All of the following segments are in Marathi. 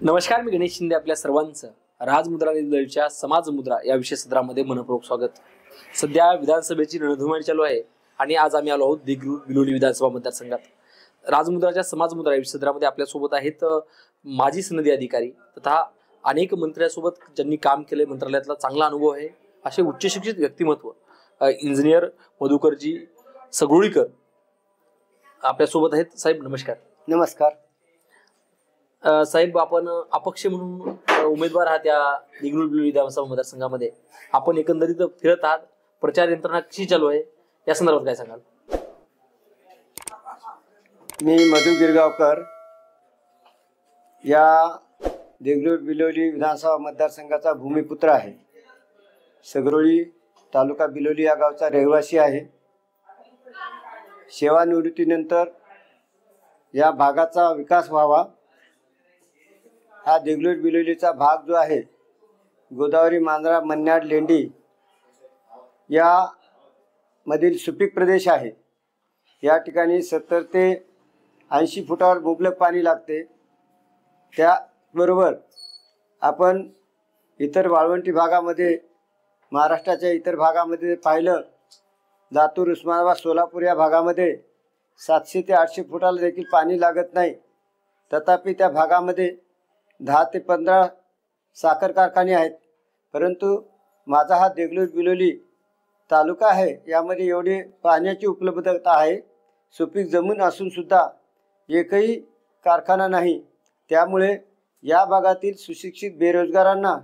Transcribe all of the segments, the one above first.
नमस्कार, मी गणेश शिंदे. आपल्या सर्वांचं राजमुद्रा लाईव्हच्या समाज मुद्रा या विशेष सत्रामध्ये मनपूर्वक स्वागत. सध्या विधानसभेची रणधुमाळी चालू आहे आणि आज आम्ही आलो आहोत बिलोली विधानसभा मतदारसंघात. राजमुद्राच्या समाज मुद्रा या विशेष सत्रामध्ये आपल्यासोबत आहेत माजी सनदी अधिकारी तथा अनेक मंत्र्यांसोबत ज्यांनी काम केले, मंत्रालयातला चांगला अनुभव आहे असे उच्च शिक्षित व्यक्तिमत्व इंजिनियर मधुकरजी सगरुळीकर आपल्यासोबत आहेत. साहेब नमस्कार. नमस्कार साहेब, आपण अपक्ष म्हणून उमेदवार आहात या बिलोली विधानसभा मतदारसंघामध्ये. आपण एकंदरीत फिरत आहात, प्रचार यंत्रणा कशी चालू आहे या संदर्भात काय सांगाल? मी मधु गिरगावकर या बिलोली विधानसभा मतदारसंघाचा भूमिपुत्र आहे. सगरोळी तालुका बिलोली या गावचा रहिवासी आहे. सेवानिवृत्तीनंतर या भागाचा विकास व्हावा, हा बिलोलीचा भाग जो आहे गोदावरी, मांजरा, मन्याड, लेंडी या मधील सुपीक प्रदेश आहे. या ठिकाणी 70 ते 80 फुटावर मुबलक पाणी लागते. त्याबरोबर आपण इतर वाळवंटी भागामध्ये, महाराष्ट्राच्या इतर भागामध्ये पाहिलं, लातूर, उस्मानाबाद, सोलापूर या भागामध्ये 700 ते 800 फुटाला देखील पाणी लागत नाही. तथापि त्या भागामध्ये 10 ते 15 साखर कारखाने आहेत. परंतु माझा हा बिलोली तालुका आहे, यामध्ये एवढी पाण्याची उपलब्धता आहे. सुपीक जमीन असून सुद्धा एकही कारखाना नाही. त्यामुळे या भागातील सुशिक्षित बेरोजगारांना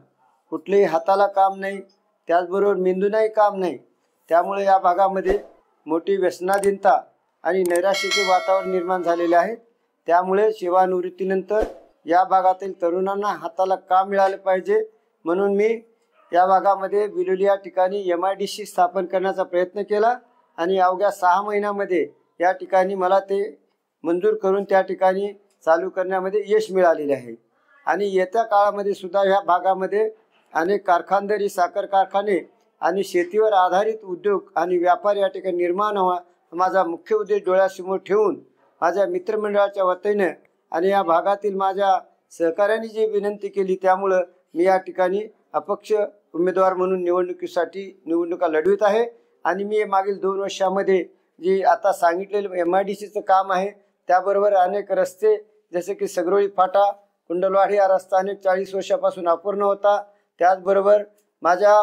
कुठलेही हाताला काम नाही, त्याचबरोबर मेंदूलाही काम नाही. त्यामुळे या भागामध्ये मोठी व्यसनाधीनता आणि नैराश्याचे वातावरण निर्माण झालेले आहे. त्यामुळे सेवानिवृत्तीनंतर या भागातील तरुणांना हाताला काम मिळाले पाहिजे म्हणून मी या भागामध्ये बिलोली या ठिकाणी MIDC स्थापन करण्याचा प्रयत्न केला आणि अवघ्या 6 महिन्यामध्ये या ठिकाणी मला ते मंजूर करून त्या ठिकाणी चालू करण्यामध्ये यश मिळालेले आहे. आणि येत्या काळामध्ये सुद्धा ह्या भागामध्ये अनेक कारखानदारी, साखर कारखाने आणि शेतीवर आधारित उद्योग आणि व्यापार या ठिकाणी निर्माण व्हावा, माझा मुख्य उद्देश डोळ्यासमोर ठेवून माझ्या मित्रमंडळाच्या वतीने आणि या भागातील माझ्या सहकाऱ्यांनी जी विनंती केली, त्यामुळं मी या ठिकाणी अपक्ष उमेदवार म्हणून निवडणुका लढवित आहे. आणि मी मागील 2 वर्षामध्ये जी आता सांगितलेलं MIDCचं काम आहे, त्याबरोबर अनेक रस्ते जसे की सगरोळी फाटा, कुंडलवाडी हा रस्ता अनेक 40 वर्षापासून अपूर्ण होता. त्याचबरोबर माझ्या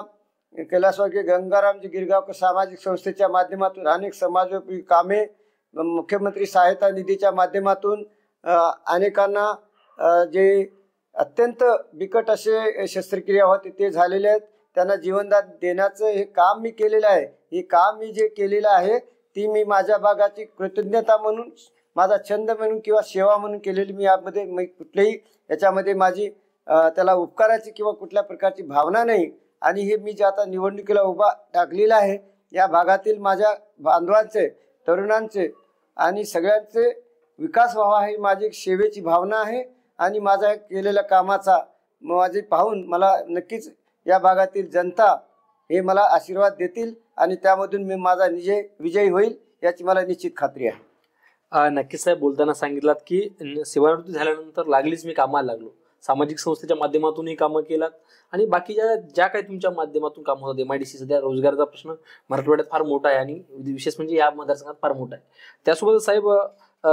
कैलासवासी गंगारामजी गिरगावकर सामाजिक संस्थेच्या माध्यमातून अनेक समाजोपयोगी कामे, मुख्यमंत्री सहायता निधीच्या माध्यमातून अनेकांना जे अत्यंत बिकट असे शस्त्रक्रिया होते ते झालेले आहेत, त्यांना जीवनदान देण्याचं हे काम मी केलेलं आहे. हे काम मी जे केलेलं आहे ती मी माझ्या भागाची कृतज्ञता म्हणून, माझा छंद म्हणून किंवा सेवा म्हणून केलेली. मी यामध्ये कुठलेही याच्यामध्ये माझी त्याला उपकाराची किंवा कुठल्या प्रकारची भावना नाही. आणि हे मी जे आता निवडणुकीला उभा टाकलेला आहे, या भागातील माझ्या बांधवांचे, तरुणांचे आणि सगळ्यांचे विकास व्हावा ही माझी सेवेची भावना आहे. आणि माझ्या केलेल्या कामाचा माझे पाहून मला नक्कीच या भागातील जनता हे मला आशीर्वाद देतील आणि त्यामधून मी माझा विजयी होईल याची मला निश्चित खात्री आहे. नक्कीच साहेब, बोलताना सांगितलात की सेवानिवृत्ती झाल्यानंतर लागलीच मी कामाला लागलो, सामाजिक संस्थेच्या माध्यमातूनही कामं केलात आणि बाकीच्या ज्या काही तुमच्या माध्यमातून कामं होतं. MIDC सध्या रोजगाराचा प्रश्न मराठवाड्यात फार मोठा आहे आणि विशेष म्हणजे या मतदारसंघात फार मोठा आहे. त्यासोबत साहेब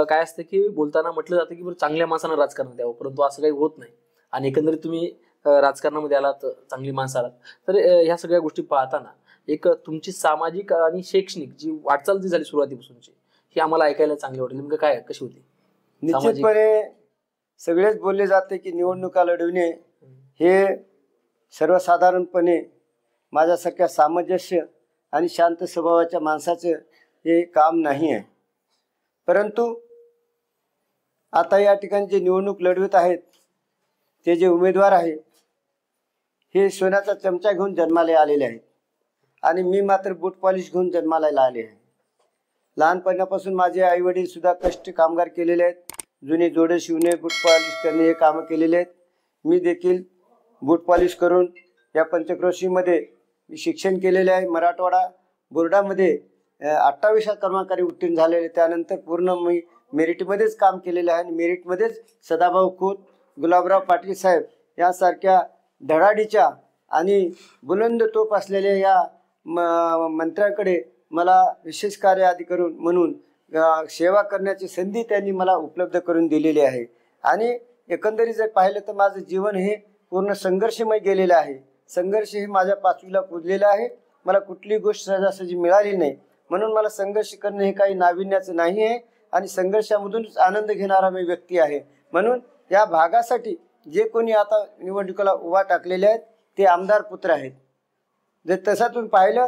काय असतं की बोलताना म्हटलं जातं की बरं चांगल्या माणसानं राजकारण द्यावं, परंतु असं काही होत नाही. आणि एकंदरीत तुम्ही राजकारणामध्ये आलात, चांगली माणसं आलात, तर ह्या सगळ्या गोष्टी पाहताना एक तुमची सामाजिक आणि शैक्षणिक जी वाटचाल जी झाली सुरुवातीपासूनची, ही आम्हाला ऐकायला चांगली वाटली. नेमकं काय, कशी होती? निश्चितपणे सगळेच बोलले जाते की निवडणुका लढविणे हे सर्वसाधारणपणे माझ्यासारख्या सामंजस्य आणि शांत स्वभावाच्या माणसाचं हे काम नाही आहे. परंतु आता या ठिकाणी जे निवडणूक लढवत आहेत ते जे उमेदवार आहेत हे सोन्याचा चमचा घेऊन जन्माला आलेले आहेत आणि मी मात्र बूट पॉलिश घेऊन जन्माला आले आहे. लहानपणापासून माझे आईवडील सुद्धा कष्ट कामगार केलेले आहेत. जुने जोडे शिवणे, बूट पॉलिश करणे हे कामं केलेले आहेत. मी देखील बूट पॉलिश करून या पंचक्रोशीमध्ये शिक्षण केलेले आहे. मराठवाडा बोर्डामध्ये 28व्या क्रमांकाने उत्तीर्ण झालेले. त्यानंतर पूर्ण मी मेरिटमध्येच काम केलेलं आहे आणि मेरिटमध्येच सदाभाऊ खोत गुलाबराव पाटील साहेब यासारख्या धडाडीच्या आणि बुलंद तोफ असलेल्या या मंत्र्यांकडे मला विशेष कार्य अधिकारी म्हणून सेवा करण्याची संधी त्यांनी मला उपलब्ध करून दिलेली आहे। आणि एकंदरीत जर पाहिलं तर माझं जीवन हे पूर्ण संघर्षमय गेलेलं आहे। संघर्ष हे माझ्या पाचवीला पुजलेलं आहे। मला कुठली गोष्ट सहजासहजी मिळाली नाही, म्हणून मला संघर्ष करणे हे काही नाविन्याचं नाही आहे आणि संघर्षामधूनच आनंद घेणारा मी व्यक्ती आहे। म्हणून या भागासाठी जे कोणी आता निवडणुकीला उभा टाकलेले आहेत ते आमदार पुत्र आहेत। जर तसातून पाहिलं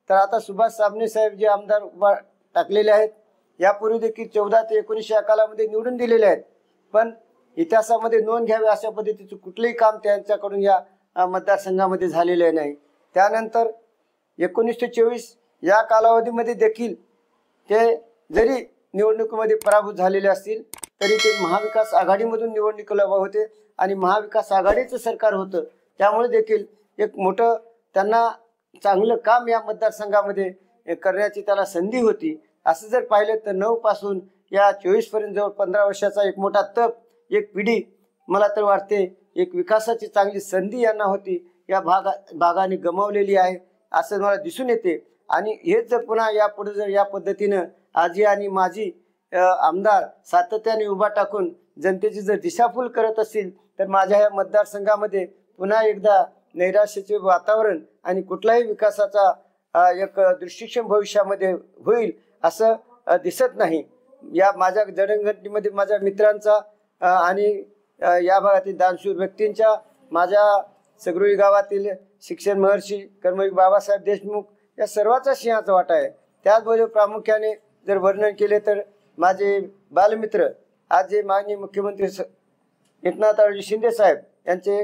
तर आता सुभाष साबणे साहेब जे आमदार उभा टाकलेले आहेत यापूर्वी देखील 14 ते 19 या कालामध्ये निवडून दिलेले आहेत, पण इतिहासामध्ये नोंद घ्यावी अशा पद्धतीचं कुठलंही काम त्यांच्याकडून या मतदारसंघामध्ये झालेलं नाही। त्यानंतर 19 ते 24 या कालावधीमध्ये देखील ते जरी निवडणुकीमध्ये पराभूत झालेले असतील तरी ते महाविकास आघाडीमधून निवडणुकीला उभे होते आणि महाविकास आघाडीचं सरकार होतं, त्यामुळे देखील एक मोठं त्यांना चांगलं काम या मतदारसंघामध्ये करण्याची त्याला संधी होती। असं जर पाहिलं तर 9 पासून या 24 पर्यंत जवळ 15 वर्षाचा एक मोठा तप, एक पिढी मला तर वाटते एक विकासाची चांगली संधी यांना होती, या भागाने गमावलेली आहे असं मला दिसून येते। आणि हेच जर पुन्हा यापुढे जर या पद्धतीनं आजी आणि माजी आमदार सातत्याने उभा टाकून जनतेची जर दिशाभूल करत असतील तर माझ्या या मतदारसंघामध्ये पुन्हा एकदा नैराश्याचे वातावरण आणि कुठलाही विकासाचा एक दृष्टिक्षम भविष्यामध्ये होईल असं दिसत नाही। या माझ्या जडणघडणीमध्ये माझ्या मित्रांचा आणि या भागातील दानशूर व्यक्तींच्या, माझ्या सगरुळी गावातील शिक्षण महर्षी कर्मवीर बाबासाहेब देशमुख या सर्वांचा सिंहाचा वाटा आहे। त्याचबरोबर प्रामुख्याने जर वर्णन केले तर माझे बालमित्र आज जे माननीय मुख्यमंत्री एकनाथरावजी शिंदे साहेब यांचे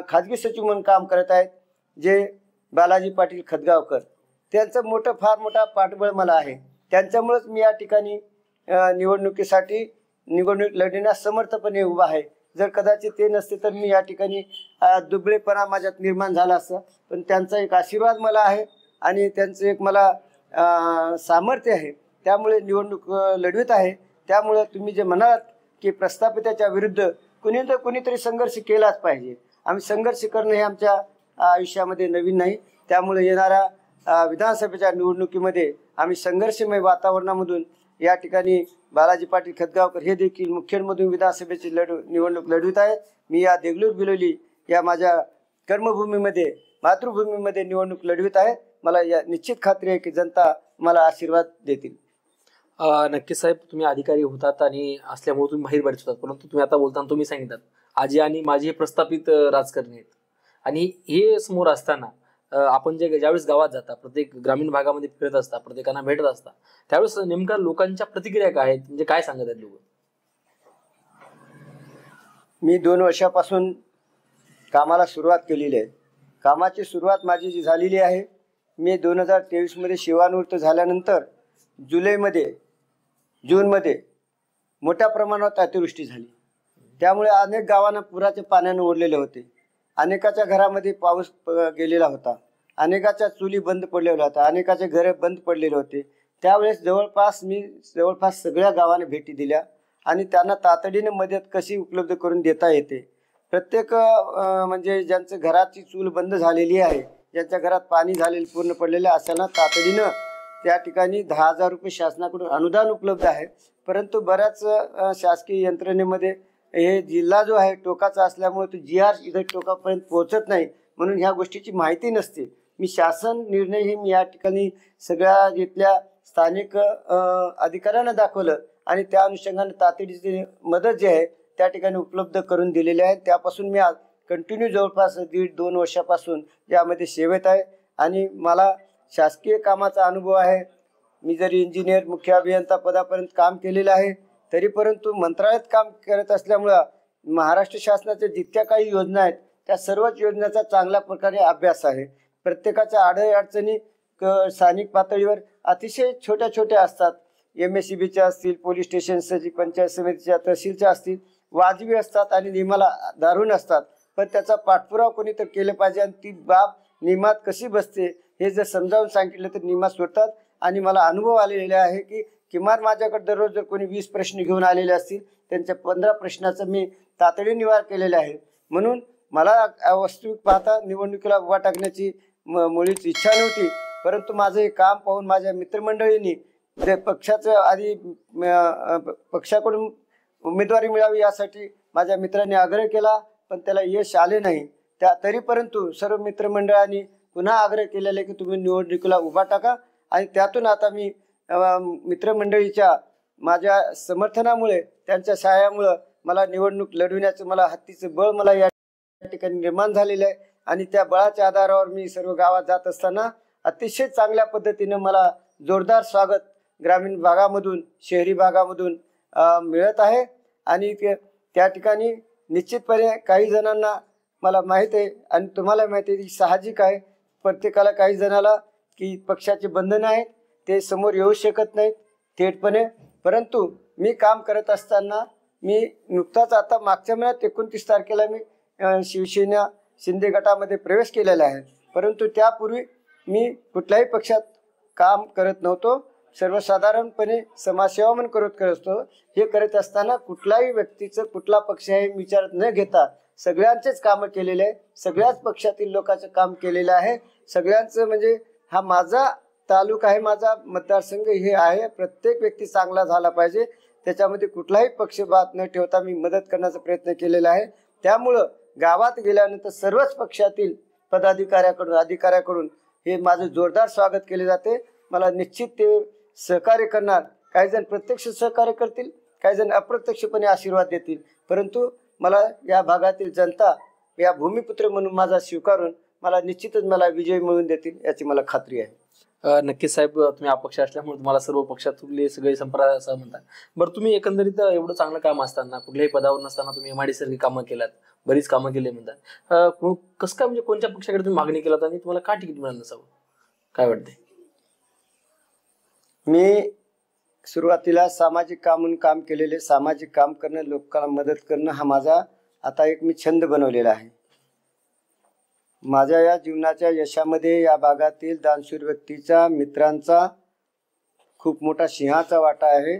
खाजगी सचिव म्हणून काम करत आहेत, जे बालाजी पाटील खदगावकर, त्यांचं फार मोठा पाठबळ मला आहे। त्यांच्यामुळेच मी या ठिकाणी निवडणुकीसाठी निवडणूक लढण्यास समर्थपणे उभा आहे। जर कदाचित ते नसते तर मी या ठिकाणी दुबळेपणा माझ्यात निर्माण झाला असता, पण त्यांचा एक आशीर्वाद मला आहे आणि त्यांचं एक मला सामर्थ्य आहे, त्यामुळे निवडणूक लढवित आहे। त्यामुळे तुम्ही जे म्हणालात की प्रस्थापिताच्या विरुद्ध कुणीतरी संघर्ष केलाच पाहिजे, आम्ही संघर्ष करणं हे आमच्या आयुष्यामध्ये नवीन नाही। त्यामुळे येणाऱ्या विधानसभेच्या निवडणुकीमध्ये आम्ही संघर्षमय वातावरणामधून या ठिकाणी बालाजी पाटील खदगावकर हे देखील मुखेडमधून विधानसभेची निवडणूक लढवित आहेत। मी या देगलूर बिलोली या माझ्या कर्मभूमीमध्ये, मातृभूमीमध्ये निवडणूक लढवित आहे। मला या निश्चित खात्री आहे की जनता मला आशीर्वाद देतील। नक्कीच साहेब, तुम्ही अधिकारी होतात आणि असल्यामुळे तुम्ही बाहेर पडत होतात, परंतु तुम्ही आता बोलताना तुम्ही सांगितलं आजी आणि माझी हे प्रस्थापित राजकारणी आहेत आणि हे समोर असताना आपण ज्यावेळेस गावात जाता, प्रत्येक ग्रामीण भागामध्ये फिरत असता, प्रत्येकांना भेटत असता, त्यावेळेस नेमका लोकांच्या प्रतिक्रिया काय आहेत, म्हणजे काय सांगत आहेत लोक? मी 2 वर्षापासून कामाला सुरुवात केलेली आहे। कामाची सुरुवात माझी जी झालेली आहे, मी 2023 मध्ये सेवानिवृत्त झाल्यानंतर जूनमध्ये मोठ्या प्रमाणात अतिवृष्टी झाली, त्यामुळे अनेक गावांना पुराच्या पाण्याने ओढलेले होते। अनेकाच्या घरामध्ये पाऊस गेलेला होता, अनेकाच्या चुली बंद पडलेल्या होत्या, अनेकाचे घरे बंद पडलेले होते। त्यावेळेस मी जवळपास सगळ्या गावांना भेटी दिल्या आणि त्यांना तातडीने मदत कशी उपलब्ध करून देता येते। प्रत्येक म्हणजे ज्यांचं घराची चूल बंद झालेली आहे, ज्यांच्या घरात पाणी झालेलं पूर्ण पडलेलं अशांना तातडीनं त्या ठिकाणी 10,000 रुपये शासनाकडून अनुदान उपलब्ध आहे। परंतु बऱ्याच शासकीय यंत्रणेमध्ये हे जिल्हा जो आहे टोकाचा असल्यामुळे तो GR इथं टोकापर्यंत पोहोचत नाही, म्हणून ह्या गोष्टीची माहिती नसते। मी शासन निर्णय हे मी या ठिकाणी सगळ्या जिथल्या स्थानिक अधिकाऱ्यांना दाखवलं आणि त्या अनुषंगाने तातडीची मदत जी आहे त्या ठिकाणी उपलब्ध करून दिलेली आहे। त्यापासून मी आज कंटिन्यू जवळपास 1.5-2 वर्षापासून यामध्ये सेवेत आहे आणि मला शासकीय कामाचा अनुभव आहे। मी जरी इंजिनियर, मुख्य अभियंता पदापर्यंत काम केलेलं आहे, तरी परंतु मंत्रालयात काम करत असल्यामुळं महाराष्ट्र शासनाच्या जितक्या काही योजना आहेत त्या सर्वच योजनांचा चांगल्या प्रकारे अभ्यास आहे। प्रत्येकाच्या अडचणी स्थानिक पातळीवर अतिशय छोट्या असतात, MSCBच्या असतील, पोलीस स्टेशनच्या, पंचायत समितीच्या, तहसीलच्या असतील, वाजवी असतात आणि नियमाला दारून असतात, पण त्याचा पाठपुरावा कोणी तर केलं पाहिजे आणि ती बाब नियमात कशी बसते हे जर समजावून सांगितलं तर नियमात सोडतात आणि मला अनुभव आलेले आहे की किमान माझ्याकडे दररोज जर कोणी 20 प्रश्न घेऊन आलेले असतील त्यांच्या 15 प्रश्नाचं मी तातडीने निवारण केलेले आहे. म्हणून मला वास्तविक पाहता निवडणुकीला उभा टाकण्याची मुळीच इच्छा नव्हती, परंतु माझं हे काम पाहून माझ्या मित्रमंडळींनी जे पक्षाचं आधी पक्षाकडून उमेदवारी मिळावी यासाठी माझ्या मित्रांनी आग्रह केला, पण त्याला यश आले नाही. तरी परंतु सर्व मित्रमंडळांनी पुन्हा आग्रह केलेला आहे की तुम्ही निवडणुकीला उभा टाका. आणि त्यातून आता मी मित्रमंडळीच्या माझ्या समर्थनामुळे त्यांच्या सहाय्यामुळं मला निवडणूक लढविण्याचं मला हत्तीचं बळ मला या ठिकाणी निर्माण झालेलं आहे. आणि त्या बळाच्या आधारावर मी सर्व गावात जात असताना अतिशय चांगल्या पद्धतीनं मला जोरदार स्वागत ग्रामीण भागामधून शहरी भागामधून मिळत आहे. आणि त्या ठिकाणी निश्चितपणे काही जणांना मला माहीत आहे आणि तुम्हाला माहिती आहे की साहजिक आहे, प्रत्येकाला काही जणाला की पक्षाचे बंधन आहेत, ते समोर येऊ शकत नाहीत थेटपणे. परंतु मी काम करत असताना मी नुकताच आता मागच्या महिन्यात 29 तारखेला मी शिवसेना शिंदे गटामध्ये प्रवेश केलेला आहे. परंतु त्यापूर्वी मी कुठल्याही पक्षात काम करत नव्हतो, सर्वसाधारणपणे समाजसेवा म्हणून करत असतो. हे करत असताना कुठल्याही व्यक्तीचं कुठला पक्ष आहे विचारात न घेता सगळ्यांचेच कामं केलेले आहे, सगळ्याच पक्षातील लोकांचं काम केलेलं आहे. सगळ्यांचं म्हणजे हा माझा तालुका आहे, माझा मतदारसंघ हे आहे. प्रत्येक व्यक्ती चांगला झाला पाहिजे, त्याच्यामध्ये कुठलाही पक्षपात न ठेवता मी मदत करण्याचा प्रयत्न केलेला आहे. त्यामुळं गावात गेल्यानंतर सर्वच पक्षातील पदाधिकाऱ्याकडून अधिकाऱ्याकडून हे माझं जोरदार स्वागत केले जाते. मला निश्चित ते सहकार्य करणार. काही जण प्रत्यक्ष सहकार्य करतील, काही जण अप्रत्यक्षपणे आशीर्वाद देतील, परंतु मला या भागातील जनता या भूमिपुत्र म्हणून माझा स्वीकारून मला निश्चितच मला विजय मिळवून देतील याची मला खात्री आहे. नक्कीच साहेब, तुम्ही अपक्ष असल्यामुळे तुम्हाला सर्व पक्षातले सगळे संप्रदाय असं म्हणतात. बरं, तुम्ही एकंदरीत एवढं चांगलं काम असताना कुठल्याही पदावर नसताना तुम्ही MIDC सारखी कामं केलात, बरीच कामं केली म्हणतात. कसं काय, म्हणजे कोणत्या पक्षाकडे तुम्ही मागणी केलात आणि तुम्हाला का तिकीट मिळालं नसावं, काय वाटतंय? मी सुरुवातीला सामाजिक काम म्हणून काम केलेले. सामाजिक काम करणं, लोकांना मदत करणं हा माझा आता एक मी छंद बनवलेला आहे. माझ्या या जीवनाच्या यशामध्ये या भागातील दानशूर व्यक्तीचा, मित्रांचा खूप मोठा सिंहाचा वाटा आहे.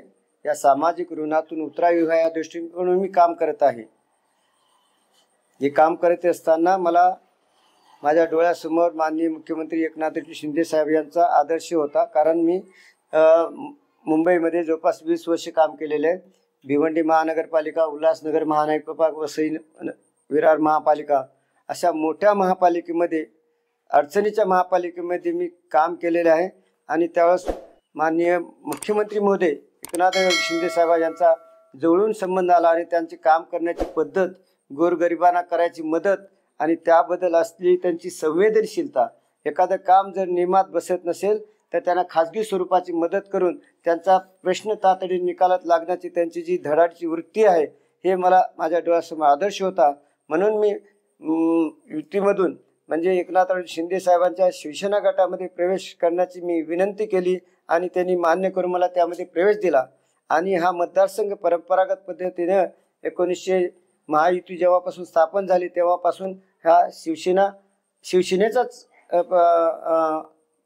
या सामाजिक ऋणातून उतरावी या दृष्टीने मी काम करत आहे. हे काम करत असताना मला माझ्या डोळ्यासमोर माननीय मुख्यमंत्री एकनाथजी शिंदे साहेब यांचा आदर्श होता. कारण मी मुंबईमध्ये जवळपास 20 वर्ष काम केलेले आहे. भिवंडी महानगरपालिका, उल्हासनगर महानगरपालिका, वसई विरार महापालिका अशा मोठ्या महापालिकेमध्ये, अडचणीच्या महापालिकेमध्ये मी काम केलेले आहे. आणि त्यावेळेस माननीय मुख्यमंत्री महोदय एकनाथ शिंदे साहेब यांचा जवळून संबंध आला आणि त्यांचे काम करण्याची पद्धत, गोरगरिबांना करायची मदत आणि त्याबद्दल असलेली त्यांची संवेदनशीलता, एखादं काम जर नियमात बसत नसेल तर त्यांना खाजगी स्वरूपाची मदत करून त्यांचा प्रश्न तातडीने निकालात लागण्याची त्यांची जी धडाडीची वृत्ती आहे, हे मला माझ्या डोळ्यासमोर आदर्श होता. म्हणून मी युतीमधून म्हणजे एकनाथ शिंदे साहेबांच्या शिवसेना गटामध्ये प्रवेश करण्याची मी विनंती केली आणि त्यांनी मान्य करून मला त्यामध्ये प्रवेश दिला. आणि हा मतदारसंघ परंपरागत पद्धतीने 1900 महायुती जेव्हापासून स्थापन झाली तेव्हापासून हा शिवसेनेचाच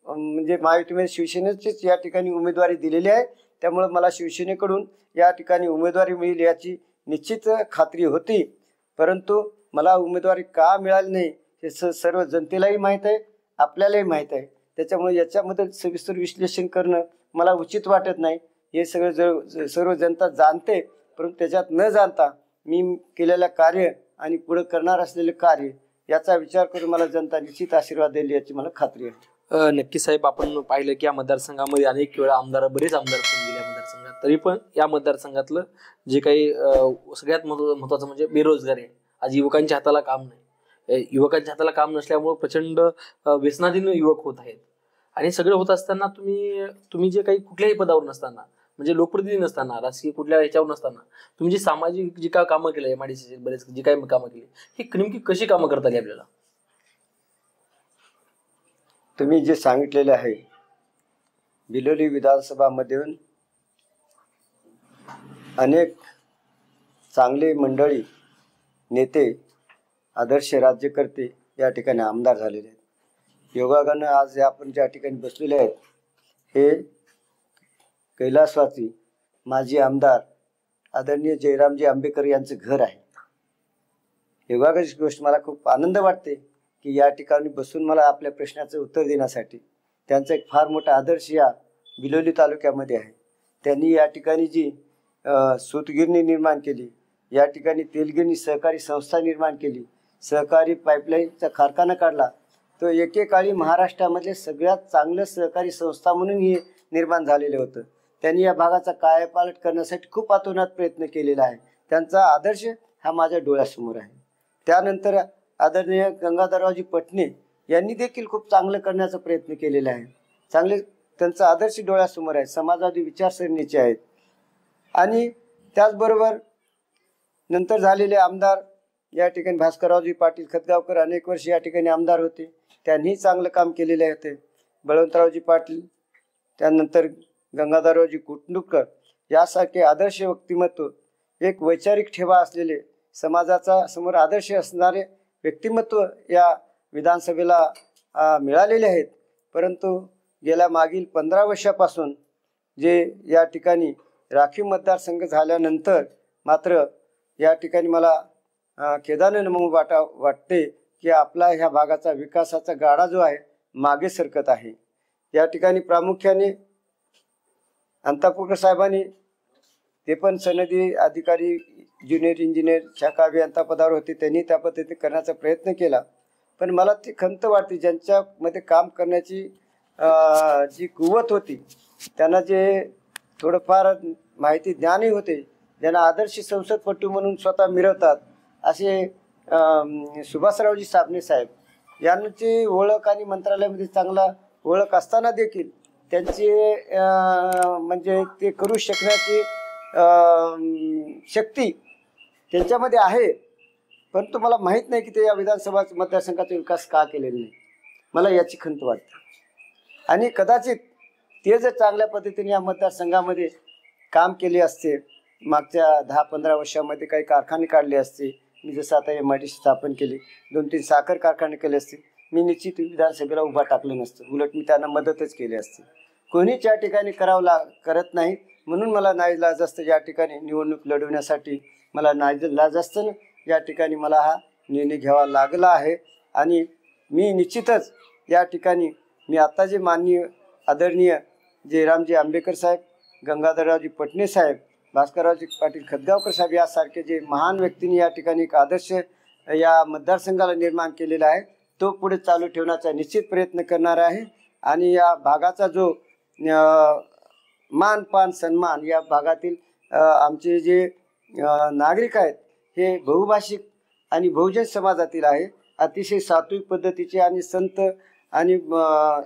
म्हणजे महायुतीमध्ये शिवसेनेचीच या ठिकाणी उमेदवारी दिलेली आहे. त्यामुळे मला शिवसेनेकडून या ठिकाणी उमेदवारी मिळेल याची निश्चित खात्री होती. परंतु मला उमेदवारी का मिळाली नाही हे सर्व जनतेलाही माहीत आहे, आपल्यालाही माहीत आहे. त्याच्यामुळे याच्यामध्ये सविस्तर विश्लेषण करणं मला उचित वाटत नाही. हे सगळं सर्व जनता जाणते, परंतु त्याच्यात न जाणता मी केलेलं कार्य आणि पुढे करणार असलेले कार्य याचा विचार करून मला जनता निश्चित आशीर्वाद देईल याची मला खात्री आहे. नक्की साहेब, आपण पाहिलं की या मतदारसंघामध्ये अनेक वेळा बरेच आमदार होऊन गेले या मतदारसंघात. तरी पण या मतदारसंघातलं जे काही सगळ्यात महत्वाचं म्हणजे बेरोजगारी आहे. आज युवकांच्या हाताला काम नाही. युवकांच्या हाताला काम नसल्यामुळे प्रचंड व्यसनाधीन युवक होत आहेत. आणि सगळं होत असताना तुम्ही जे काही कुठल्याही पदावर नसताना, म्हणजे लोकप्रतिनिधी नसताना, राजकीय कुठल्या ह्याच्यावर नसताना तुम्ही जी सामाजिक जी काय कामं केली, MIDC बरेच जी काही कामं केली, ही नेमकी कशी कामं करता आली आपल्याला? तुम्ही जे सांगितलेले आहे, बिलोली विधानसभामधून अनेक चांगले मंडळी, नेते, आदर्श राज्यकर्ते या ठिकाणी आमदार झालेले आहेत. योगायोगानं आज आपण ज्या ठिकाणी बसलेले आहेत हे कैलासवासी माजी आमदार आदरणीय जयरामजी आंबेकर यांचं घर आहे. एवढाच गोष्ट मला खूप आनंद वाटते की या ठिकाणी बसून मला आपल्या प्रश्नाचं उत्तर देण्यासाठी. त्यांचा एक फार मोठा आदर्श या बिलोली तालुक्यामध्ये आहे. त्यांनी या ठिकाणी जी सूतगिरणी निर्माण केली, या ठिकाणी तेलगिरणी सहकारी संस्था निर्माण केली, सहकारी पाईपलाईनचा कारखाना काढला, तो एकेकाळी महाराष्ट्रामधले सगळ्यात चांगलं सहकारी संस्था म्हणून हे निर्माण झालेलं होतं. त्यांनी या भागाचा कायापालट करण्यासाठी खूप आतोनात प्रयत्न केलेला आहे. त्यांचा आदर्श हा माझ्या डोळ्यासमोर आहे. त्यानंतर आदरणीय गंगाधररावजी पटणे यांनी देखील खूप चांगलं करण्याचा प्रयत्न केलेला आहे. चांगले त्यांचा आदर्श डोळ्यासमोर आहे, समाजवादी विचारसरणीचे आहेत. आणि त्याचबरोबर नंतर झालेले आमदार या ठिकाणी भास्कररावजी पाटील खतगावकर अनेक वर्ष या ठिकाणी आमदार होते. त्यांनी चांगलं काम केलेले होते. बळवंतरावजी पाटील, त्यानंतर गंगाधररावजी कुटणुकर यासारखे आदर्श व्यक्तिमत्व, एक वैचारिक ठेवा असलेले, समाजाचा समोर आदर्श असणारे व्यक्तिमत्व या विधानसभेला मिळालेले आहेत. परंतु गेल्या मागील 15 वर्षापासून जे या ठिकाणी राखीव मतदारसंघ झाल्यानंतर मात्र या ठिकाणी मला खेदाने वाटते की आपला ह्या भागाचा विकासाचा गाडा जो आहे मागे सरकत आहे. या ठिकाणी प्रामुख्याने अंतापूरकर साहेबांनी, ते पण सनदी अधिकारी ज्युनियर इंजिनियर शाखा अभियंता पदावर होते, त्यांनी त्या पद्धतीने करण्याचा प्रयत्न केला. पण मला ती खंत वाटते ज्यांच्यामध्ये काम करण्याची जी कुवत होती, त्यांना जे थोडंफार माहिती ज्ञानही होते, ज्यांना आदर्श संसदपटू म्हणून स्वतः मिरवतात असे सुभाषरावजी साबणे साहेब यांची ओळख आणि मंत्रालयामध्ये चांगला ओळख असताना देखील त्यांची म्हणजे ते करू शकण्याची शक्ती त्यांच्यामध्ये आहे. परंतु मला माहीत नाही की ते या विधानसभा मतदारसंघाचा विकास का केलेला नाही. मला याची खंत वाटते. आणि कदाचित ते जर चांगल्या पद्धतीने या मतदारसंघामध्ये काम केले असते, मागच्या 10-15 वर्षामध्ये काही कारखाने काढले असते, मी जसं आता MIDC स्थापन केली, 2-3 साखर कारखाने केले असते, मी निश्चित विधानसभेला उभा टाकलं नसतं. उलट मी त्यांना मदतच केली असते. कोणीच या ठिकाणी करत नाही. म्हणून मला नाईलाजास्त या ठिकाणी निवडणूक लढवण्यासाठी मला नाईलाजास्त या ठिकाणी मला हा निर्णय घ्यावा लागला आहे. आणि मी निश्चितच या ठिकाणी मी आता जे माननीय आदरणीय जयरामजी आंबेकर साहेब, गंगाधररावजी पटणे साहेब, भास्कररावजी पाटील खतगावकर साहेब यासारखे जे महान व्यक्तींनी या ठिकाणी एक आदर्श या मतदारसंघाला निर्माण केलेला आहे, तो पुढे चालू ठेवण्याचा निश्चित प्रयत्न करणार आहे. आणि या भागाचा जो मान पान सन्मान या भागातील आमचे जे नागरिक आहेत हे बहुभाषिक आणि बहुजन समाजातील आहे. अतिशय सात्विक पद्धतीचे आणि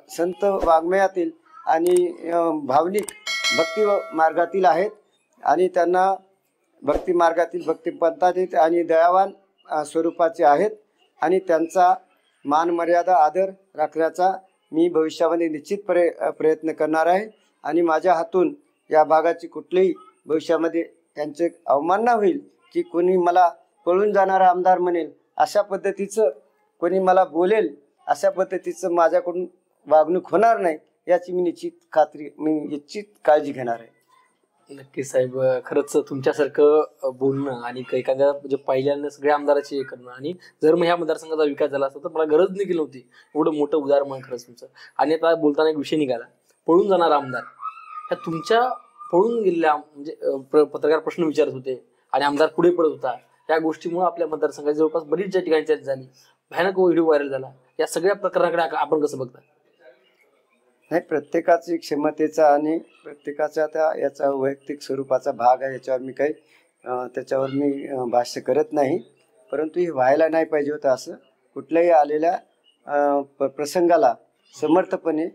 संत वाङ्मयातील आणि भावनिक भक्ती मार्गातील आहेत. आणि त्यांना भक्ती मार्गातील भक्तिपंथातील आणि दयावान स्वरूपाचे आहेत. आणि त्यांचा मान मर्यादा आदर राखण्याचा मी भविष्यामध्ये निश्चित प्रयत्न करणार आहे. आणि माझ्या हातून या भागाची कुठलीही भविष्यामध्ये त्यांचे अवमानना होईल की कोणी मला पळून जाणारा आमदार म्हणेल, अशा पद्धतीचं कोणी मला बोलेल, अशा पद्धतीचं माझ्याकडून वागणूक होणार नाही याची मी निश्चित काळजी घेणार आहे. नक्की साहेब, खरंच तुमच्यासारखं बोलणं आणि एखाद्या म्हणजे पहिल्यांदा सगळ्या आमदाराची हे करणं, आणि जर मग ह्या मतदारसंघाचा विकास झाला असता तर मला गरज देखील नव्हती. एवढं मोठं उदाहरण खरंच तुमचं. आणि आता बोलताना एक विषय निघाला, पळून जाणारा आमदार. ह्या तुमच्या पळून गेलेल्या म्हणजे पत्रकार प्रश्न विचारत होते आणि आमदार पुढे पडत होता, या गोष्टीमुळे आपल्या मतदारसंघाची जवळपास बरीच ज्या ठिकाणी चर्चा झाली, भयानक व्हिडिओ व्हायरल झाला. या सगळ्या प्रकरणाकडे आपण कसं बघता? नाही, प्रत्येकाची क्षमतेचा आणि प्रत्येकाचा त्या याचा वैयक्तिक स्वरूपाचा भाग आहे. याच्यावर मी काही त्याच्यावर मी भाष्य करत नाही. परंतु हे व्हायला नाही पाहिजे होतं. असं कुठल्याही आलेल्या प्रसंगाला समर्थपणे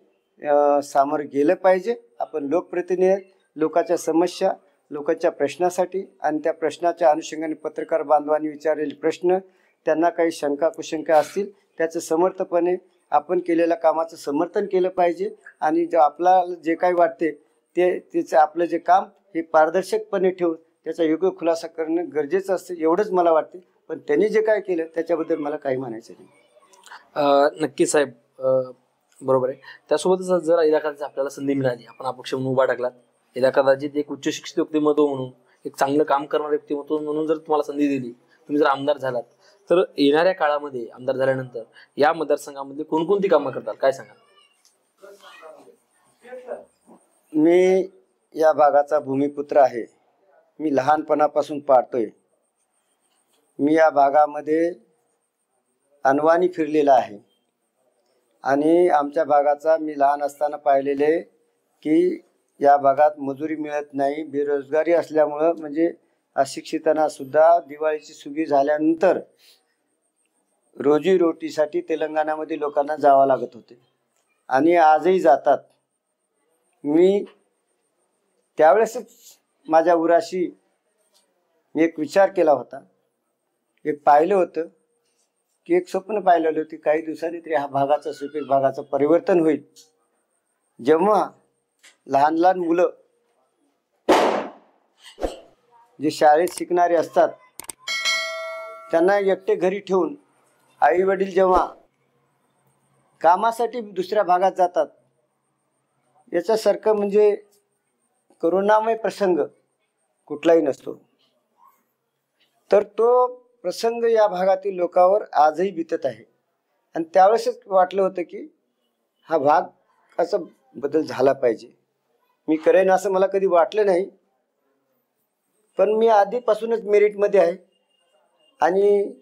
सामोरं गेलं पाहिजे. आपण लोकप्रतिनिधी, लोकांच्या समस्या, लोकांच्या प्रश्नासाठी आणि त्या प्रश्नाच्या अनुषंगाने पत्रकार बांधवांनी विचारलेले प्रश्न, त्यांना काही शंका कुशंका असतील त्याचं समर्थपणे आपण केलेल्या कामाचं समर्थन केलं पाहिजे. आणि जे आपल्याला जे काही वाटते त्याचं आपलं जे काम हे पारदर्शकपणे ठेवून त्याचा योग्य खुलासा करणं गरजेचं असतं, एवढंच मला वाटते. पण त्यांनी जे काय केलं त्याच्याबद्दल मला काही म्हणायचं नाही. नक्की साहेब, बरोबर आहे. त्यासोबतच जर एखाद्याची आपल्याला संधी मिळाली, आपण अपक्ष म्हणून उभा टाकलात, कदाचित एक उच्च शिक्षित व्यक्तिमत्व म्हणून, एक चांगलं काम करणारे व्यक्तिमत्व म्हणून जर तुम्हाला संधी दिली, तुम्ही जर आमदार झालात, तर येणाऱ्या काळामध्ये आमदार झाल्यानंतर या मतदारसंघामध्ये कोणकोणती कामं करतात, काय सांगाल? मी या भागाचा भूमिपुत्र आहे. मी लहानपणापासून पाहतोय. मी या भागामध्ये अनवाणी फिरलेला आहे आणि आमच्या भागाचा मी लहान असताना पाहिलेले की या भागात मजुरी मिळत नाही. बेरोजगारी असल्यामुळं म्हणजे अशिक्षितांना सुद्धा दिवाळीची सुगी झाल्यानंतर रोजीरोटीसाठी तेलंगणामध्ये लोकांना जावं लागत होते आणि आजही जातात. मी त्यावेळेसच माझ्या उराशी मी एक विचार केला होता, एक पाहिलं होतं की एक स्वप्न पाहिलेलं होती, काही दिवसांनी तरी हा भागाचा सुपीक भागाचं परिवर्तन होईल. जेव्हा लहान लहान मुलं जे शाळेत शिकणारे असतात त्यांना एकटे घरी ठेवून आई वडील जेव्हा कामासाठी दुसऱ्या भागात जातात, याच्यासारखं म्हणजे करुणामय प्रसंग कुठलाही नसतो. तर तो प्रसंग या भागातील लोकांवर आजही बितत आहे आणि त्यावेळेसच वाटलं होतं की हा भागाचा बदल झाला पाहिजे. मी करेन असं मला कधी वाटलं नाही, पण मी आधीपासूनच मेरिटमध्ये आहे आणि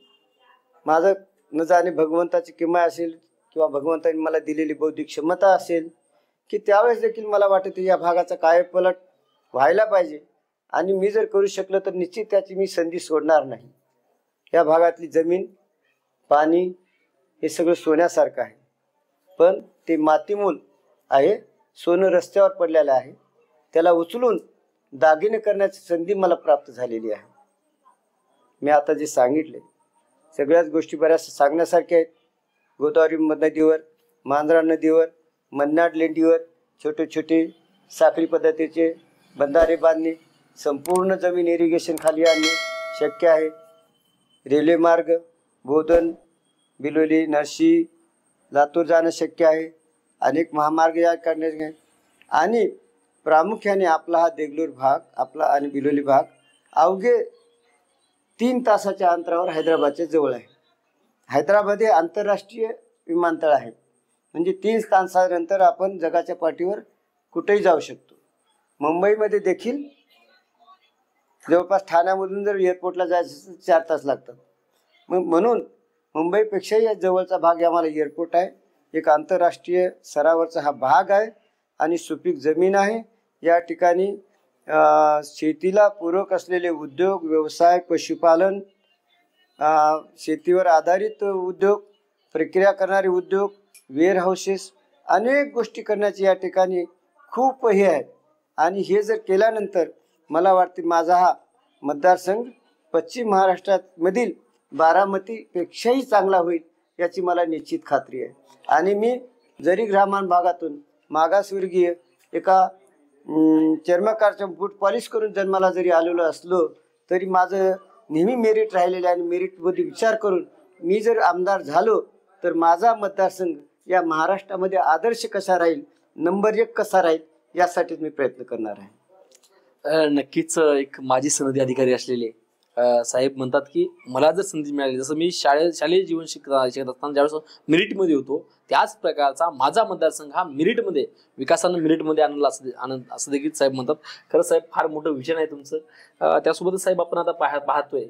माझं न जाणे भगवंताची किमया असेल किंवा भगवंताने मला दिलेली बौद्धिक क्षमता असेल की त्यावेळेस देखील मला वाटतं या भागाचा कायापालट व्हायला पाहिजे आणि मी जर करू शकलो तर निश्चित त्याची मी संधी सोडणार नाही. या भागातली जमीन पाणी हे सगळं सोन्यासारखं आहे, पण ते मातीमूल आहे. सोनं रस्त्यावर पडलेलं आहे, त्याला उचलून दागिने करण्याची संधी मला प्राप्त झालेली आहे. मी आता जे सांगितले सगळ्याच गोष्टी बऱ्याच सांगण्यासारख्या आहेत. गोदावरी नदीवर, मांजरा नदीवर, मन्नाड लेंडीवर छोटे छोटे साखळी पद्धतीचे बंधारे बांधणे, संपूर्ण जमीन इरिगेशन खाली आणणे शक्य आहे. रेल्वे मार्ग बोधन, बिलोली, नरशी, लातूर जाणं शक्य आहे. अनेक महामार्ग या करण्याचे आणि प्रामुख्याने आपला हा देगलूर भाग आपला आणि बिलोली भाग अवघे 3 तासाच्या अंतरावर हैदराबादच्या जवळ आहे. हैदराबाद हे आंतरराष्ट्रीय विमानतळ आहे, म्हणजे 3 तासानंतर आपण जगाच्या पाठीवर कुठेही जाऊ शकतो. मुंबईमध्ये देखील जवळपास ठाण्यामधून जर एअरपोर्टला जायचं 4 तास लागतात. म्हणून मुंबईपेक्षाही या जवळचा भाग आम्हाला एअरपोर्ट आहे. एक आंतरराष्ट्रीय स्तरावरचा हा भाग आहे आणि सुपीक जमीन आहे. या ठिकाणी शेतीला पूरक असलेले उद्योग, व्यवसाय, पशुपालन, शेतीवर आधारित उद्योग, प्रक्रिया करणारे उद्योग, वेअर हाऊसेस, अनेक गोष्टी करण्याची या ठिकाणी खूप हे आहे. आणि हे जर केल्यानंतर मला वाटते माझा हा मतदारसंघ पश्चिम महाराष्ट्रामधील बारामतीपेक्षाही चांगला होईल याची मला निश्चित खात्री आहे. आणि मी जरी ग्रामीण भागातून मागासवर्गीय एका चर्मकारच्या बूट पॉलिश करून जन्माला जरी आलेलो असलो तरी माझं नेहमी मेरिट राहिलेलं आहे. आणि मेरिटमध्ये विचार करून मी जर आमदार झालो तर माझा मतदारसंघ या महाराष्ट्रामध्ये आदर्श कसा राहील, नंबर 1 कसा राहील, यासाठीच मी प्रयत्न करणार आहे. नक्कीच एक माजी सनदी अधिकारी असलेले साहेब म्हणतात की मला जर संधी मिळाली, जसं मी शालेय जीवन शिकत असताना ज्यावेळेस मेरिटमध्ये होतो त्याच प्रकारचा माझा मतदारसंघ हा मेरिटमध्ये विकासानं मेरिटमध्ये आणला असं देखील साहेब म्हणतात. खरं साहेब फार मोठं विजन आहे तुमचं. त्यासोबतच साहेब आपण आता पाहतोय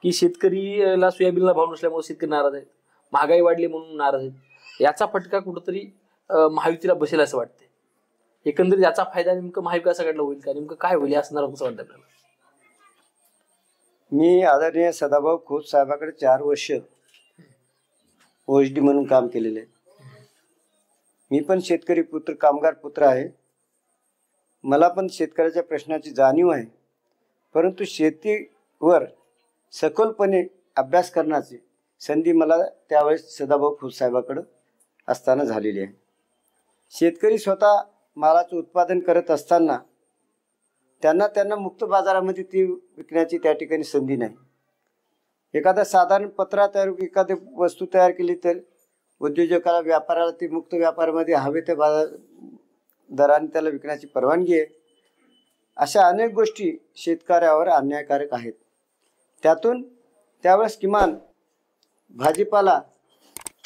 की शेतकरीला सोयाबीनला भाव नसल्यामुळे शेतकरी नाराज आहेत, महागाई वाढली म्हणून नाराज आहेत. याचा फटका कुठंतरी महायुतीला बसेल असं वाटतंय. एकंदरीत याचा फायदा नेमकं महाविकासाकडला होईल का, नेमकं काय होईल असणार असं वाटतं आपल्याला? मी आदरणीय सदाभाऊ खोत साहेबाकडे 4 वर्ष OSD म्हणून काम केलेले आहे. मी पण शेतकरी पुत्र, कामगार पुत्र आहे. मला पण शेतकऱ्याच्या प्रश्नाची जाणीव आहे, परंतु शेतीवर सखोलपणे अभ्यास करण्याची संधी मला त्यावेळेस सदाभाऊ खोत साहेबाकडे असताना झालेली आहे. शेतकरी स्वतः मालाचं उत्पादन करत असताना त्यांना मुक्त बाजारामध्ये ती विकण्याची त्या ठिकाणी संधी नाही. एखादा साधारण पत्रा तयार, एखादी वस्तू तयार केली तर उद्योजकाला व्यापाराला ती मुक्त व्यापारामध्ये हवे त्या बाजार दराने त्याला विकण्याची परवानगी आहे. अशा अनेक गोष्टी शेतकऱ्यावर अन्यायकारक आहेत. त्यातून त्यावेळेस किमान भाजीपाला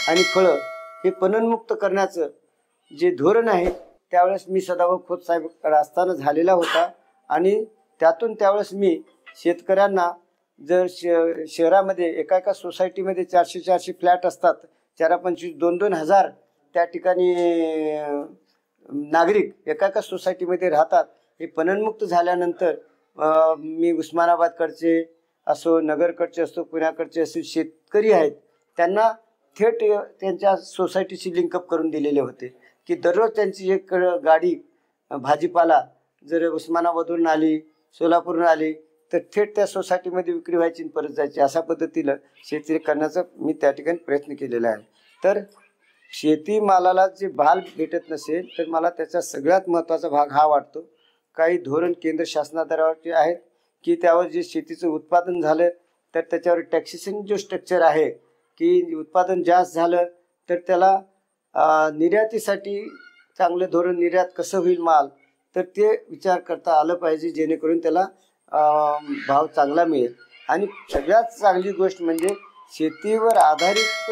आणि फळं हे पणनमुक्त करण्याचं जे धोरण आहे त्यावेळेस मी सदाभाऊ खोत साहेबांकडे असताना झालेला होता. आणि त्यातून त्यावेळेस मी शेतकऱ्यांना जर शहरामध्ये एका सोसायटीमध्ये 400 फ्लॅट असतात, 4-25, 2-2 हजार त्या ठिकाणी नागरिक एका सोसायटीमध्ये राहतात. हे पणनमुक्त झाल्यानंतर मी उस्मानाबादकडचे असो, नगरकडचे असो, पुण्याकडचे असो शेतकरी आहेत त्यांना थेट त्यांच्या सोसायटीशी लिंकअप करून दिलेले होते की दररोज त्यांची एक गाडी भाजीपाला जर उस्मानाबादवरून आली, सोलापूरहून आली तर थेट त्या सोसायटीमध्ये विक्री व्हायची आणि परत जायची. अशा पद्धतीनं शेती करण्याचा मी त्या ठिकाणी प्रयत्न केलेला आहे. तर शेतीमालाला जे भाव भेटत नसेल तर मला त्याचा सगळ्यात महत्त्वाचा भाग हा वाटतो. काही धोरण केंद्र शासनाद्वारे आहेत की त्यावर जे शेतीचं उत्पादन झालं तर त्याच्यावर टॅक्सेशन जो स्ट्रक्चर आहे की उत्पादन जास्त झालं तर त्याला निर्यातीसाठी चांगलं धोरण, निर्यात कसं होईल माल, तर ते विचार करता आलं पाहिजे जेणेकरून त्याला भाव चांगला मिळेल. आणि सगळ्यात चांगली गोष्ट म्हणजे शेतीवर आधारित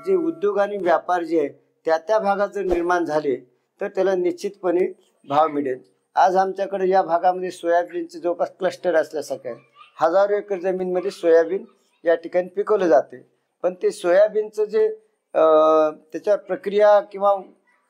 जे उद्योग आणि व्यापार जे आहे त्या भागात जर निर्माण झाले तर त्याला निश्चितपणे भाव मिळेल. आज आमच्याकडे या भागामध्ये सोयाबीनचे जवळपास क्लस्टर असल्यासारखं आहे. हजारो एकर जमीनमध्ये सोयाबीन या ठिकाणी पिकवलं जाते. पण ते सोयाबीनचं जे त्याच्यावर प्रक्रिया किंवा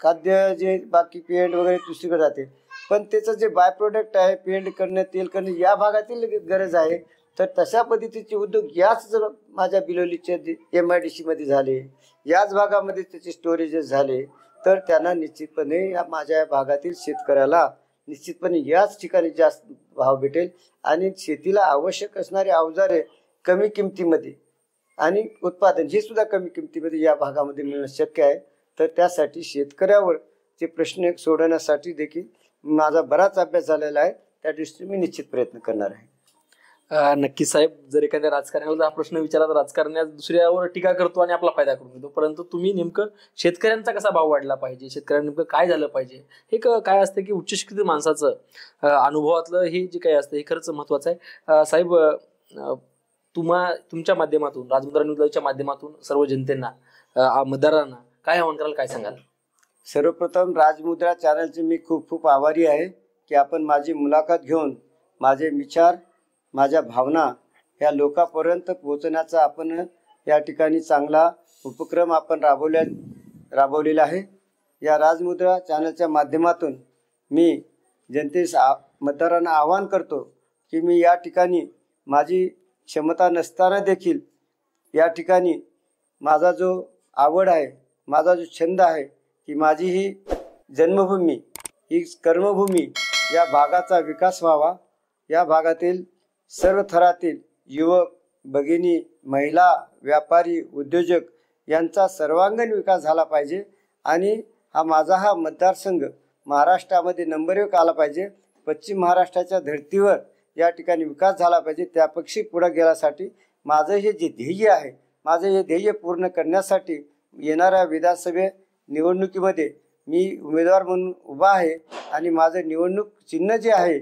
खाद्य जे बाकी पेंड वगैरे दुसरीकडे जाते, पण त्याचं जे बाय प्रोडक्ट आहे पेंड करणं, तेल करणं या भागातील गरज आहे. तर तशा पद्धतीचे उद्योग याच जर माझ्या बिलोलीच्या MIDC मध्ये झाले, याच भागामध्ये त्याचे स्टोरेजेस झाले तर त्यांना निश्चितपणे या माझ्या भागातील शेतकऱ्याला निश्चितपणे याच ठिकाणी जास्त भाव भेटेल आणि शेतीला आवश्यक असणारे अवजारे कमी किमतीमध्ये आणि उत्पादन हे सुद्धा कमी किमतीमध्ये या भागामध्ये मिळणं शक्य आहे. तर त्यासाठी शेतकऱ्यावर जे प्रश्न सोडवण्यासाठी देखील माझा बराच अभ्यास झालेला आहे. त्या दृष्टीने मी निश्चित प्रयत्न करणार आहे. नक्की साहेब, जर एखाद्या राजकारण्याला हा प्रश्न विचारला तर राजकारण्या दुसऱ्यावर टीका करतो आणि आपला फायदा करून घेतो, परंतु तुम्ही नेमकं शेतकऱ्यांचा कसा भाव वाढला पाहिजे, शेतकऱ्यांना नेमकं काय झालं पाहिजे हे काय असतं की उच्च शिक्षित माणसाचं अनुभवातलं हे जे काही असतं हे खरंच महत्त्वाचं आहे. साहेब, तुमच्या माध्यमातून, राजमुद्रा न्यूजच्या माध्यमातून सर्व जनतेना, मतदारांना काय आवाहन कराल, काय सांगाल? सर्वप्रथम राजमुद्रा चॅनलचे मी खूप खूप आभारी आहे की आपण माझी मुलाखत घेऊन माझे विचार, माझ्या भावना ह्या लोकांपर्यंत पोहोचण्याचा आपण या ठिकाणी चांगला उपक्रम आपण राबवलेला आहे. या राजमुद्रा चॅनलच्या माध्यमातून मी जनतेस मतदारांना आवाहन करतो की मी या ठिकाणी माझी क्षमता नसताना देखील या ठिकाणी माझा जो आवड आहे, माझा जो छंद आहे की माझी ही जन्मभूमी, ही कर्मभूमी, या भागाचा विकास व्हावा. या भागातील सर्व थरातील युवक, भगिनी, महिला, व्यापारी, उद्योजक यांचा सर्वांगीण विकास झाला पाहिजे आणि माझा मतदारसंघ महाराष्ट्रामध्ये नंबर 1 आला पाहिजे. पश्चिम महाराष्ट्राच्या धर्तीवर या ठिकाणी विकास झाला पाहिजे. त्यापेक्षा पुढे गेल्यासाठी माझं हे जे ध्येय आहे, माझं हे ध्येय पूर्ण करण्यासाठी येणाऱ्या विधानसभा निवडणुकीमध्ये मी उमेदवार म्हणून उभा आहे आणि माझं निवडणूक चिन्ह जे आहे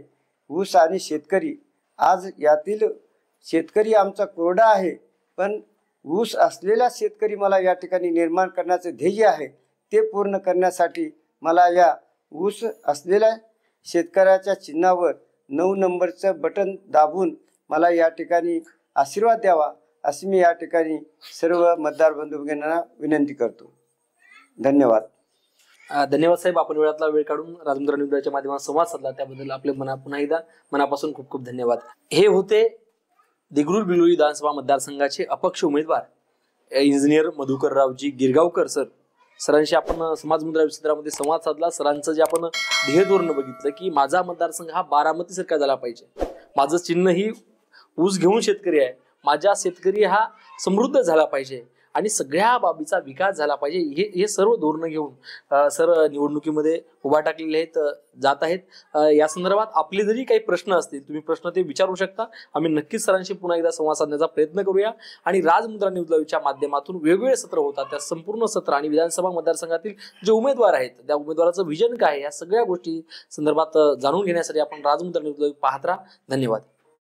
ऊस आणि शेतकरी. आज यातील शेतकरी आमचा कोरडा आहे, पण ऊस असलेला शेतकरी मला या ठिकाणी निर्माण करण्याचं ध्येय आहे. ते पूर्ण करण्यासाठी मला या ऊस असलेल्या शेतकऱ्याच्या चिन्हावर 9 नंबरचं बटन दाबून मला या ठिकाणी आशीर्वाद द्यावा अशी मी या ठिकाणी सर्व मतदार बंधू भगिनींना विनंती करतो. धन्यवाद. धन्यवाद साहेब, आपण वेळातला वेळ काढून राजमुद्रा न्यूजच्या माध्यमातून संवाद साधला त्याबद्दल आपले पुन्हा एकदा मनापासून खूप खूप धन्यवाद. हे होते देगलूर बिलोली विधानसभा मतदारसंघाचे अपक्ष उमेदवार इंजिनियर मधुकररावजी गिरगावकर सरांशी आपण समाजमुद्रा विस्तारामध्ये संवाद साधला. सरांचं जे आपण ध्येय धोरण बघितलं की माझा मतदारसंघ हा बारामती सारखा झाला पाहिजे, माझं चिन्ह ही ऊस घेऊन शेतकरी आहे, माझा शेतकरी हा समृद्ध झाला पाहिजे, आणि सगळ्या बाबीचा विकास झाला पाहिजे, हे सर्व धोरणं घेऊन सर निवडणुकीमध्ये उभा टाकलेले आहेत, जात आहेत. या संदर्भात आपले जरी काही प्रश्न असतील तुम्ही प्रश्न ते विचारू शकता. आम्ही नक्कीच सरांशी पुन्हा एकदा संवाद साधण्याचा प्रयत्न करूया. आणि राजमुद्रा न्यूज लाईव्हच्या माध्यमातून वेगवेगळे सत्र होतात, त्या संपूर्ण सत्र आणि विधानसभा मतदारसंघातील जे उमेदवार आहेत त्या उमेदवाराचं व्हिजन काय आहे या सगळ्या गोष्टी संदर्भात जाणून घेण्यासाठी आपण राजमुद्रा न्यूज लाईव्ह पाहत राहा. धन्यवाद.